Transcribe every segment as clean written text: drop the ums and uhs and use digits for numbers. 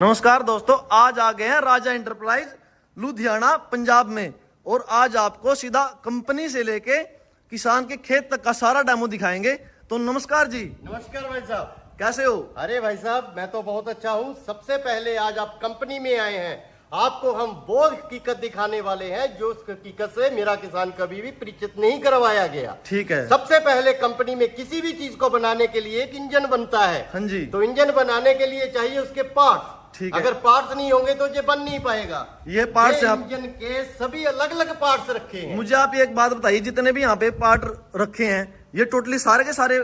नमस्कार दोस्तों, आज आ गए हैं राजा इंटरप्राइज लुधियाना पंजाब में। और आज आपको सीधा कंपनी से लेके किसान के खेत तक का सारा डेमो दिखाएंगे। तो नमस्कार जी। नमस्कार भाई साहब, कैसे हो? अरे भाई साहब मैं तो बहुत अच्छा हूँ। सबसे पहले आज आप कंपनी में आए हैं, आपको हम वो हकीकत दिखाने वाले हैं जो उस हकीकत से मेरा किसान कभी भी परिचित नहीं करवाया गया। ठीक है। सबसे पहले कंपनी में किसी भी चीज को बनाने के लिए एक इंजन बनता है। हाँ जी। तो इंजन बनाने के लिए चाहिए उसके पार्ट्स। ठीक है। अगर पार्ट्स नहीं होंगे तो ये बन नहीं पाएगा। ये पार्ट्स आप इंजन के सभी अलग अलग पार्ट्स रखे हैं। मुझे आप एक बात बताइए, जितने भी यहाँ पे पार्ट रखे हैं ये टोटली सारे के सारे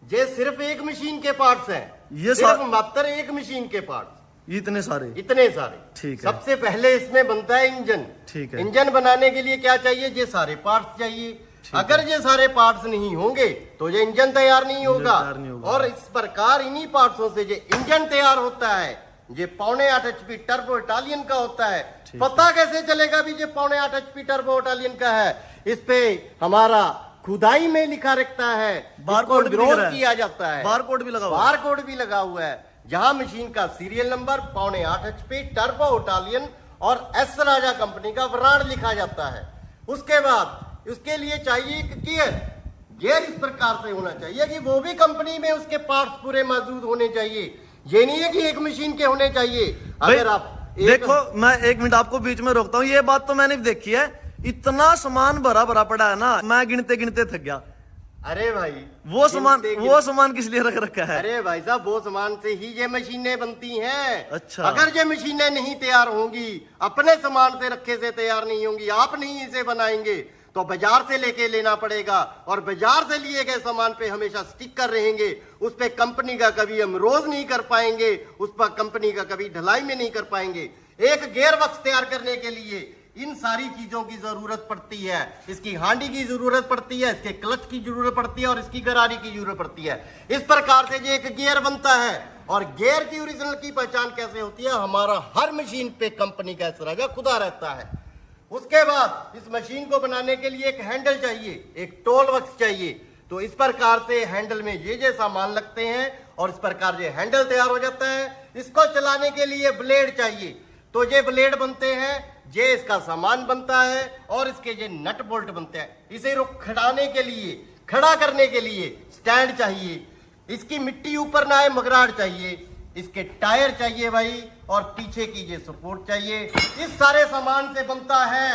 ये सिर्फ एक मशीन के पार्ट्स हैं। ये सिर्फ मात्र एक मशीन के पार्ट्स, इतने सारे। इतने सारे। ठीक है। सबसे पहले इसमें बनता है इंजन। ठीक है। इंजन बनाने के लिए क्या चाहिए? ये सारे पार्ट्स चाहिए। अगर ये सारे पार्ट्स नहीं होंगे तो ये इंजन तैयार नहीं होगा। और इस प्रकार इन्हीं पार्ट्सों से ये इंजन तैयार होता है। ये 1.5 HP टर्बो इटालियन का होता है। पता कैसे चलेगा भी ये 1.5 HP टर्बो इटालियन का है? इस पे हमारा खुदाई में लिखा रखता है, बारकोड भी ग्रोथ किया जाता है, बारकोड भी लगा हुआ है। बारकोड भी लगा हुआ है, जहां मशीन का serial number 1.5 HP turbo Italian और एस राजा कंपनी का ब्रांड लिखा जाता है। उसके बाद उसके लिए चाहिए एक गियर। गियर इस प्रकार से होना चाहिए कि वो भी कंपनी में उसके पार्ट्स पूरे मौजूद होने चाहिए। ये नहीं है कि एक मशीन के होने चाहिए। अगर आप देखो, मैं एक मिनट आपको बीच में रोकता हूँ। ये बात तो मैंने भी देखी है, इतना सामान भरा भरा पड़ा है ना, मैं गिनते गिनते थक गया। अरे भाई वो सामान किस लिए रख रखा है? अरे भाई साहब, वो सामान से ही ये मशीनें बनती हैं। अच्छा। अगर ये मशीनें नहीं तैयार होंगी, अपने सामान से रखे से तैयार नहीं होंगी, आप नहीं इसे बनाएंगे तो बाजार से लेके लेना पड़ेगा। और बाजार से लिए गए सामान पे हमेशा स्टिकर रहेंगे। उस पे कंपनी का कभी हम रोज नहीं कर पाएंगे, उस पर कंपनी का कभी ढलाई में नहीं कर पाएंगे। एक गियर बक्स तैयार करने के लिए इन सारी चीजों की जरूरत पड़ती है। इसकी हांडी की जरूरत पड़ती है, इसके क्लच की जरूरत पड़ती है और इसकी गरारी की जरूरत पड़ती है। इस प्रकार से ये एक गियर बनता है। और गियर की ओरिजिनल की पहचान कैसे होती है? हमारा हर मशीन पे कंपनी का राजा खुदा रहता है। उसके बाद इस मशीन को बनाने के लिए एक हैंडल चाहिए, एक टोल बक्स चाहिए। तो इस प्रकार से हैंडल में ये सामान लगते हैं और इस प्रकार ये हैंडल तैयार हो जाता है। इसको चलाने के लिए ब्लेड चाहिए। तो ये ब्लेड बनते हैं, ये इसका सामान बनता है और इसके ये नट बोल्ट बनते हैं। इसे खड़ाने के लिए, खड़ा करने के लिए स्टैंड चाहिए। इसकी मिट्टी ऊपर ना आए मगराड़ चाहिए। इसके टायर चाहिए भाई, और पीछे की ये सपोर्ट चाहिए। इस सारे सामान से बनता है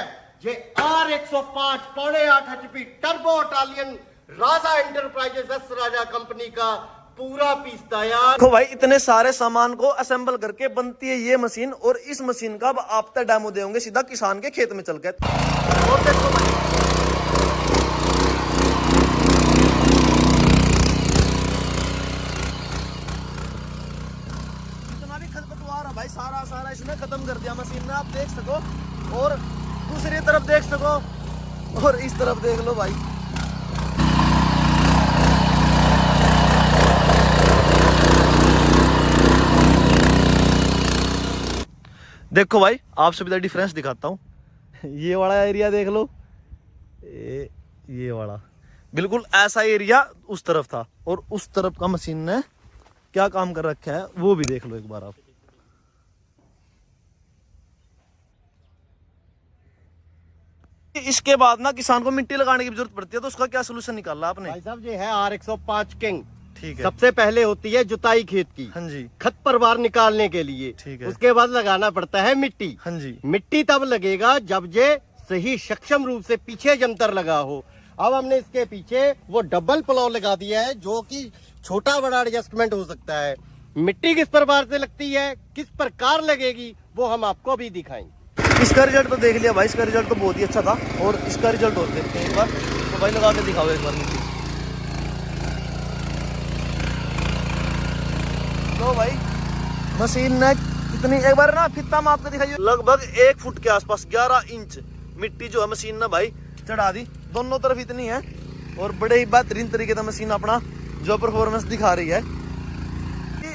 ये R105 1.5 HP टर्बो इटालियन राजा इंटरप्राइजेस एस राजा कंपनी का पूरा पीस तैयार। देखो भाई, इतने सारे सामान को असेंबल करके बनती है ये मशीन। और इस मशीन का अब आप तक डेमो देंगे सीधा किसान के खेत में चल के। और देखो भाई, जितना भी खरपतवार है भाई, सारा इसने खत्म कर दिया मशीन ने। आप देख सको और दूसरी तरफ देख सको और इस तरफ देख लो भाई। देखो भाई, आपसे भी डिफरेंस दिखाता हूँ। ये वाला एरिया देख लो, ये वाला बिल्कुल ऐसा एरिया उस तरफ था और उस तरफ का मशीन ने क्या काम कर रखा है वो भी देख लो एक बार आप। इसके बाद ना किसान को मिट्टी लगाने की जरूरत पड़ती है, तो उसका क्या सोल्यूशन निकाला आपने? भाई साहब ये है R105 किंग। ठीक है। सबसे पहले होती है जुताई खेत की। हाँ जी। खत परवार निकालने के लिए। ठीक है। उसके बाद लगाना पड़ता है मिट्टी। हाँ जी। मिट्टी तब लगेगा जब ये सही सक्षम रूप से पीछे जंतर लगा हो। अब हमने इसके पीछे वो डबल प्लॉ लगा दिया है, जो कि छोटा बड़ा एडजस्टमेंट हो सकता है। मिट्टी किस प्रकार से लगती है, किस प्रकार लगेगी, वो हम आपको भी दिखाएंगे। इसका रिजल्ट तो देख लिया भाई, इसका रिजल्ट तो बहुत ही अच्छा था। और इसका रिजल्ट और देखते हैं एक बार। तो भाई लगा के दिखाओ एक बार मिट्टी। तो भाई मशीन ने कितनी, एक बार ना फित्ता माप के दिखाइए। लगभग 1 फुट के आसपास 11 इंच मिट्टी जो है मशीन ने भाई चढ़ा दी। दोनों तरफ इतनी है और बड़े ही बेहतरीन तरीके से मशीन अपना जो परफॉर्मेंस दिखा रही है।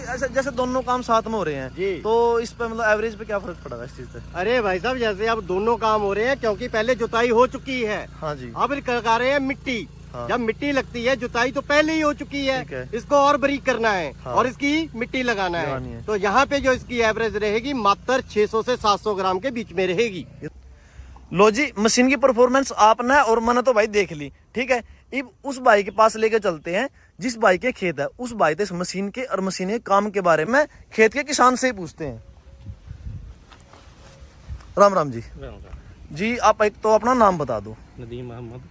ऐसे जैसे दोनों काम साथ में हो रहे हैं जी। तो इस पे मतलब एवरेज पे क्या फर्क पड़ेगा इस चीज से? अरे भाई साहब, जैसे अब दोनों काम हो रहे हैं, क्योंकि पहले जुताई हो चुकी है। हाँ जी। अब लगा रहे हैं मिट्टी। हाँ। जब मिट्टी लगती है, जुताई तो पहले ही हो चुकी ठीक है, है। इसको और बारीक करना है हाँ। और इसकी मिट्टी लगाना लगानी है। है। तो यहाँ पे जो इसकी एवरेज रहेगी मात्र 600 से 700 ग्राम के बीच में रहेगी। लो जी, मशीन की परफॉर्मेंस आपने और मैंने तो भाई देख ली, ठीक है। अब उस भाई के पास लेके चलते हैं जिस भाई के खेत है, उस भाई से इस मशीन के और मशीन के काम के बारे में खेत के किसान से ही पूछते हैं। राम राम जी। जी, आप एक तो अपना नाम बता दो। नदीम मोहम्मद।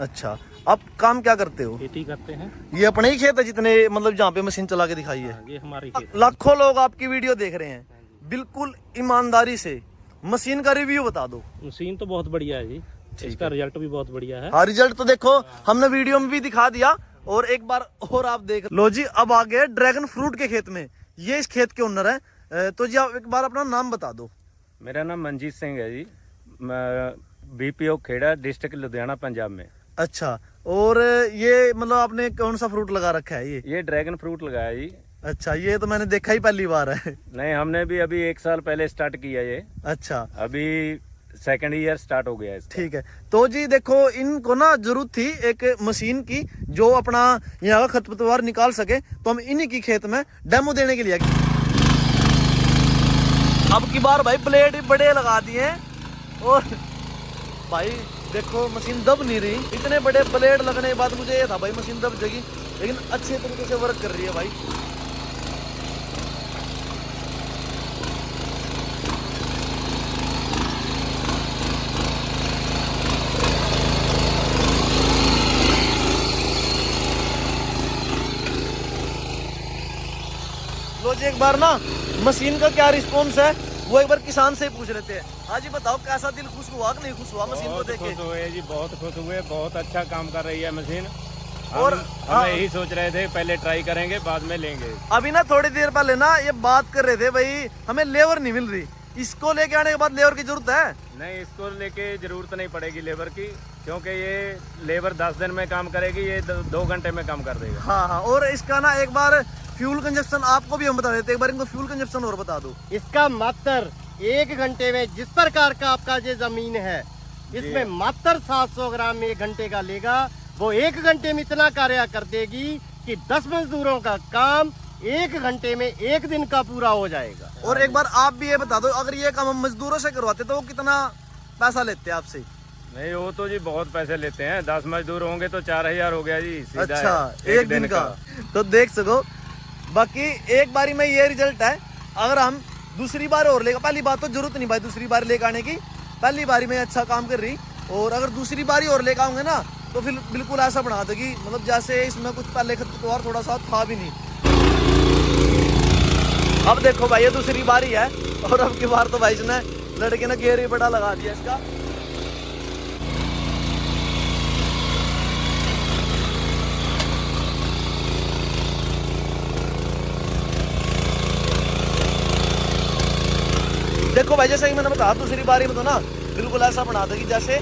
अच्छा, आप काम क्या करते हो? खेती करते हैं। ये अपने ही खेत है जितने मतलब जहाँ पे मशीन चला के दिखाई है? ये हमारे खेत है। लाखों लोग आपकी वीडियो देख रहे हैं, बिल्कुल ईमानदारी से मशीन का रिव्यू बता दो। मशीन तो बहुत बढ़िया है जी, इसका रिजल्ट भी बहुत बढ़िया है। हाँ, रिजल्ट तो देखो हमने वीडियो में भी दिखा दिया और एक बार और आप देख लो जी। अब आ गए ड्रैगन फ्रूट के खेत में, ये इस खेत के ओनर है। तो जी आप एक बार अपना नाम बता दो। मेरा नाम मनजीत सिंह है जी, मैं बीपीओ खेड़ा, डिस्ट्रिक्ट लुधियाना, पंजाब में। अच्छा, और ये मतलब आपने कौन सा फ्रूट लगा रखा है? ये ड्रैगन फ्रूट लगाया जी। अच्छा, ये तो मैंने देखा ही पहली बार है। नहीं, हमने भी अभी 1 साल पहले स्टार्ट किया ये, अच्छा, अभी 2nd ईयर स्टार्ट हो गया इसका। ठीक है। तो जी देखो, इनको ना जरूरत थी एक मशीन की जो अपना यहाँ का खरपतवार निकाल सके, तो हम इन्हीं की खेत में डेमो देने के लिए। अब की बार भाई ब्लेड बड़े लगा दिए और भाई देखो मशीन दब नहीं रही। इतने बड़े ब्लेड लगने के बाद मुझे ये था भाई मशीन दब जाएगी, लेकिन अच्छे तरीके से वर्क कर रही है भाई। लो जी, एक बार ना मशीन का क्या रिस्पॉन्स है वो एक बार किसान से ही पूछ लेते हैं। हाँ जी, बताओ कैसा दिल खुश हुआ कि नहीं खुश हुआ मशीन को बहुत देख के? खुश हुए जी, बहुत खुश हुए, बहुत अच्छा काम कर रही है मशीन। और हम यही सोच रहे थे पहले ट्राई करेंगे बाद में लेंगे। अभी ना थोड़ी देर पहले ना ये बात कर रहे थे भाई हमें लेबर नहीं मिल रही, इसको लेके आने के बाद लेबर की जरूरत है? नहीं, इसको लेके जरूरत नहीं पड़ेगी लेबर की, क्योंकि ये लेबर 10 दिन में काम करेगी, ये 2 घंटे में काम कर देगा। हाँ हाँ, और इसका ना एक बार फ्यूल कंजप्शन आपको भी हम बता देते, एक बार इनको फ्यूल कंजप्शन और बता दो। इसका मात्र 1 घंटे में जिस प्रकार का आपका जो जमीन है, इसमें मात्र 700 ग्राम में 1 घंटे का लेगा, वो 1 घंटे में इतना कार्य कर देगी कि 10 मजदूरों का काम 1 घंटे में 1 दिन का पूरा हो जाएगा। और एक बार आप भी ये बता दो, अगर ये काम हम मजदूरों से करवाते तो वो कितना पैसा लेते हैं आपसे? नहीं, वो तो जी बहुत पैसे लेते हैं, 10 मजदूर होंगे तो 4000 हो गया जी सीधा। अच्छा, एक दिन का तो देख सको। बाकी एक बारी में ये रिजल्ट है, अगर हम दूसरी बार और लेगा, पहली बात तो जरूरत नहीं भाई दूसरी बार लेकर आने की, पहली बारी में अच्छा काम कर रही, और अगर दूसरी बारी और लेकर आऊंगे ना तो फिर बिल्कुल ऐसा बना देगी मतलब जैसे इसमें कुछ पहले खरपतवार थोड़ा सा था भी नहीं। अब देखो भाई ये दूसरी बारी है और अब की बार तो भाई इसने लड़के ने घेर ही बड़ा लगा दिया इसका। देखो भाई जैसे ही मैंने बताया दूसरी बारी में तो ना बिल्कुल ऐसा बना देगी जैसे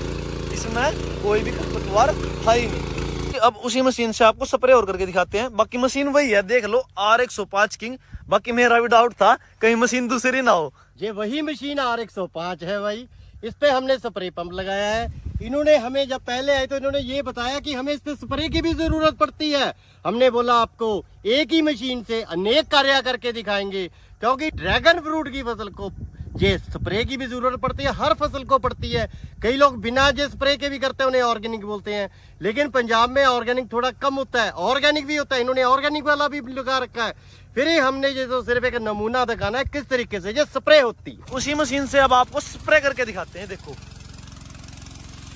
इसमें कोई भी खरपतवार था ही नहीं। अब उसी मशीन से आपको स्प्रे और करके दिखाते हैं। बाकी मशीन वही है, देख लो R105 किंग। बाकी मेरा भी डाउट था कहीं मशीन दूसरी ना हो। ये वही मशीन R105 है भाई, इस पे हमने स्प्रे पंप लगाया है। इन्होंने हमें जब पहले आए तो इन्होंने ये बताया कि हमें इस पे स्प्रे की भी जरूरत पड़ती है। हमने बोला आपको एक ही मशीन से अनेक कार्य करके दिखाएंगे, क्योंकि ड्रैगन फ्रूट की फसल को ये स्प्रे की भी जरूरत पड़ती है, हर फसल को पड़ती है। कई लोग बिना ये स्प्रे के भी करते हैं, उन्हें ऑर्गेनिक बोलते हैं, लेकिन पंजाब में ऑर्गेनिक थोड़ा कम होता है, ऑर्गेनिक भी होता है। इन्होंने ऑर्गेनिक वाला भी लगा रखा है। फिर ही हमने ये तो सिर्फ एक नमूना दिखाना है किस तरीके से ये स्प्रे होती है। उसी मशीन से अब आपको स्प्रे करके दिखाते हैं। देखो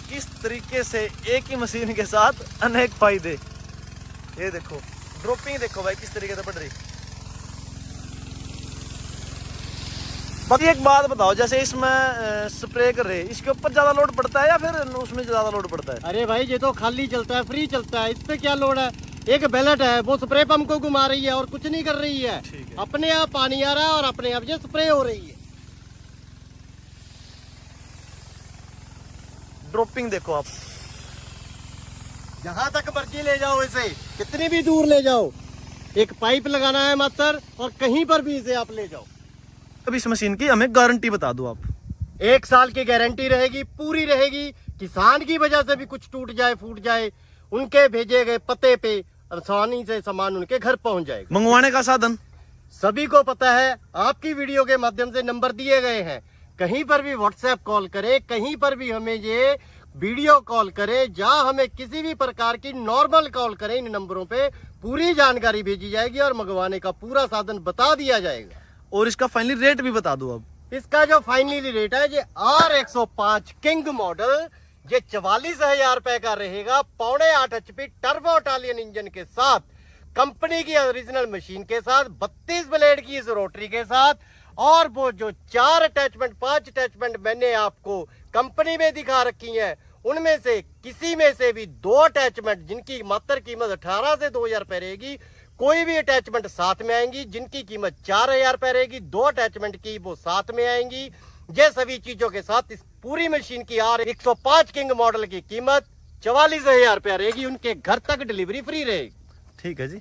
किस तरीके से एक ही मशीन के साथ अनेक फायदे। ये देखो ड्रॉपिंग देखो भाई किस तरीके से बढ़ रही। बाकी एक बात बताओ, जैसे इसमें स्प्रे कर रहे इसके ऊपर ज्यादा लोड पड़ता है या फिर उसमें ज्यादा लोड पड़ता है? अरे भाई ये तो खाली चलता है, फ्री चलता है, इस पे क्या लोड है। एक बेलेट है वो स्प्रे पंप को घुमा रही है और कुछ नहीं कर रही है, अपने आप पानी आ रहा है और अपने आप ये स्प्रे हो रही है। ड्रॉपिंग देखो आप, जहां तक मर्जी ले जाओ इसे, कितनी भी दूर ले जाओ, एक पाइप लगाना है मात्र और कहीं पर भी इसे आप ले जाओ। अब इस मशीन की हमें गारंटी बता दो आप। 1 साल की गारंटी रहेगी, पूरी रहेगी। किसान की वजह से भी कुछ टूट जाए फूट जाए उनके भेजे गए पते पे आसानी से सामान उनके घर पहुंच जाएगा। मंगवाने का साधन सभी को पता है, आपकी वीडियो के माध्यम से नंबर दिए गए हैं। कहीं पर भी व्हाट्सएप कॉल करें, कहीं पर भी हमें ये वीडियो कॉल करें, जहां हमें किसी भी प्रकार की नॉर्मल कॉल करें, इन नंबरों पे पूरी जानकारी भेजी जाएगी और मंगवाने का पूरा साधन बता दिया जाएगा। और इसका फाइनली रेट भी बता दो अब। इसका जो फाइनली रेट है, ये R105 किंग मॉडल, ये 44,000 रुपए का रहेगा। 7.5 HP टर्बो इटालियन इंजन के साथ, कंपनी की ओरिजिनल मशीन के साथ, 32 ब्लेड की इस रोटरी के साथ, और वो जो 4 अटैचमेंट 5 अटैचमेंट मैंने आपको कंपनी में दिखा रखी हैं, उनमें से किसी में से भी 2 अटैचमेंट जिनकी मात्र कीमत 18 से 2,000 रुपए रहेगी, कोई भी अटैचमेंट साथ में आएंगी जिनकी कीमत 4,000 रुपए रहेगी, 2 अटैचमेंट की वो साथ में आएंगी। ये सभी चीजों के साथ इस पूरी मशीन की R105 किंग मॉडल की कीमत 44,000 रुपया रहेगी। उनके घर तक डिलीवरी फ्री रहेगी। ठीक है जी।